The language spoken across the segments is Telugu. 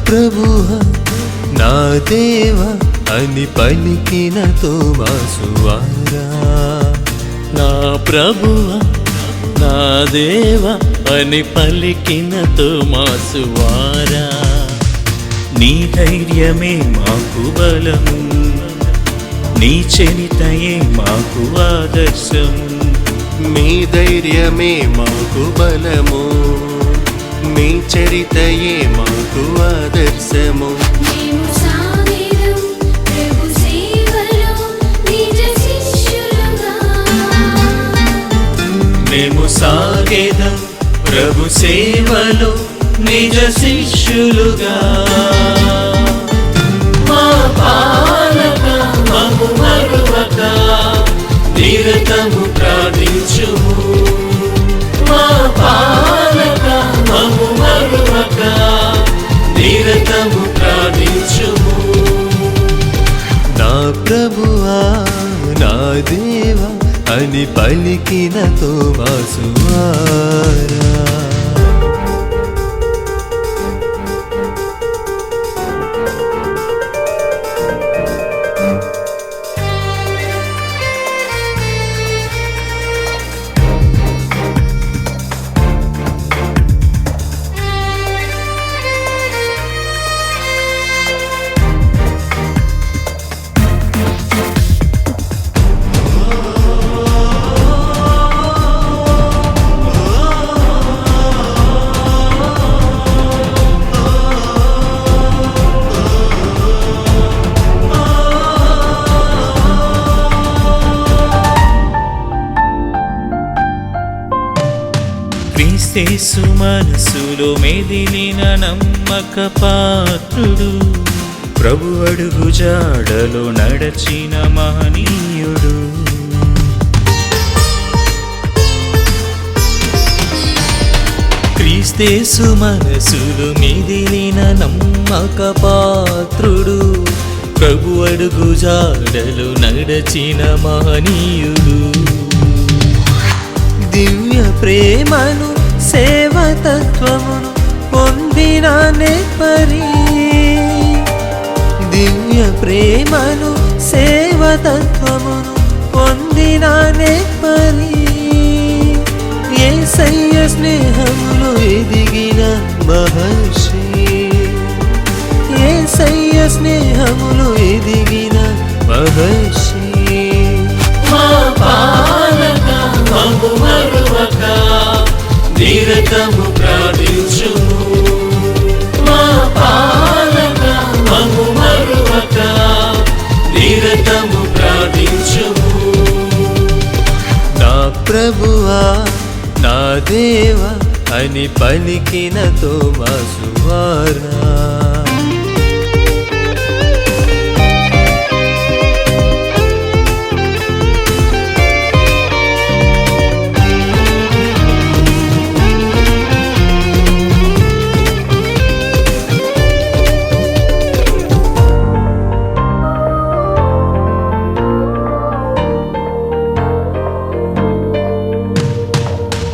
ప్రభువా నా దేవా అని పలికిన తోమాసువారా. నా ప్రభువా నా దేవా అని పలికిన తోమాసువారా. నీ ధైర్యమే మాకు బలము, నీ చరితయే మాకు ఆదర్శము. మీ ధైర్యమే మాకు బలము, మీ చరితయే మాకు ఆదర్శము. మేము సాగేదం ప్రభు సేవలో నిజ శిష్యులుగా. మా పాలక మము మరువక నిరతము ప్రార్థించుము. మా పాలక మము మరువక నిరతము ప్రార్థించుము. నా ప్రభువా నా దేవా అని పలికిన తోమాసువారా. క్రీస్తు మనసులో మెదిలిన నమ్మక పాత్రుడు, ప్రభు అడుగు జాడలో నడచిన మహనీయుడు. క్రీస్తు మనసులో మెదిలిన నమ్మక పాత్రుడు, ప్రభు అడుగు జాడలో నడచిన మహనీయుడు. దివ్య ప్రేమను సేవతత్వమును పొందిన నెపరి, దివ్య ప్రేమను సేవతత్వమును పొందిన నెపరి. యేసయ్య స్నేహములో ఎదిగిన మహర్షి, యేసయ్య స్నేహములో ఎదిగిన మహర్షి. మా పాలక మము మరువక నిరతము ప్రార్థించుము. మా పాలక మము మరువక నిరతము ప్రార్థించుము. నా ప్రభువా నా దేవా అని పలికిన తోమాసువారా.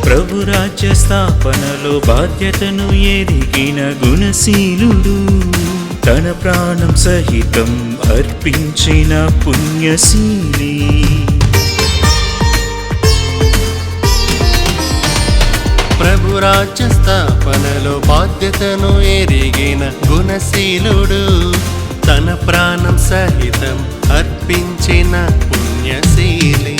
ప్రభు రాజ్య స్థాపనలో బాధ్యతను ఎరిగిన గుణశీలుడు, తన ప్రాణం సహితం అర్పించిన పుణ్యశీలి. ప్రభు రాజ్య స్థాపనలో బాధ్యతను ఎరిగిన గుణశీలుడు, తన ప్రాణం సహితం అర్పించిన పుణ్యశీలి.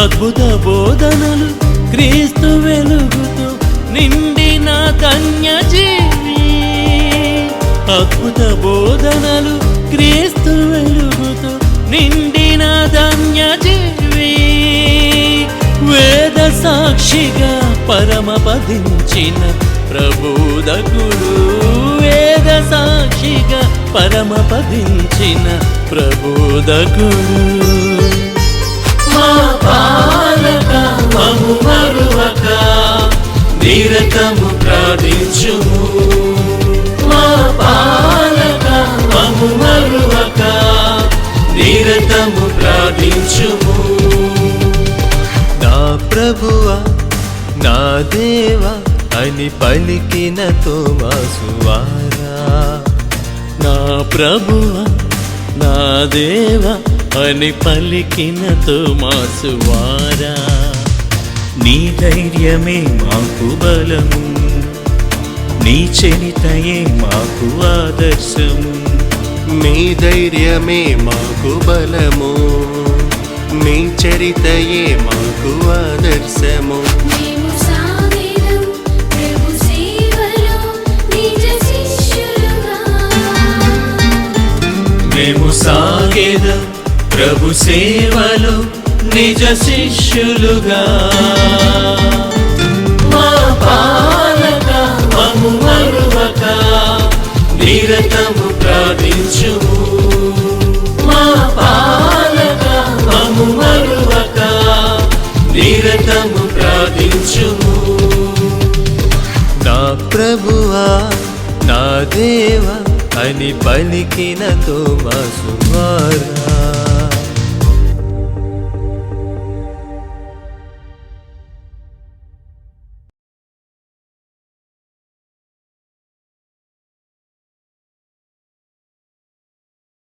అద్భుత బోధనలు క్రీస్తు వెలుగుతో నిండిన ధన్యజీవి. అద్భుత బోధనలు క్రీస్తు వెలుగుతో నిండిన ధన్యజీవి. వేద సాక్షిగా పరమపదించిన ప్రబోధకుడు, వేద సాక్షిగా పరమపదించిన ప్రబోధకుడు. మా పాలక మము మరువక నిరతము ప్రార్థించుము. మా పాలక మము మరువక నిరతము ప్రార్థించుము. నా ప్రభువా నా దేవా అని పలికిన తోమాసువారా. నా ప్రభువా నా దేవా అని పలికిన తోమాసువారా. నీ ధైర్యమే మాకు బలము, నీ చరితయే మాకు ఆదర్శము. నీ ధైర్యమే మాకు బలము, నీ చరితయే మాకు ఆదర్శము. మేము సాగెదం ప్రభు సేవలో నిజ శిష్యులుగా. మేము సాగేదం ప్రభు సేవలో నిజ శిష్యులుగా. మా పాలక మము మరువక నిరతము ప్రార్థించుము. మా పాలక మము మరువక నిరతము ప్రార్థించుము. నా ప్రభువా నా దేవా అని పలికిన తోమాసువారా.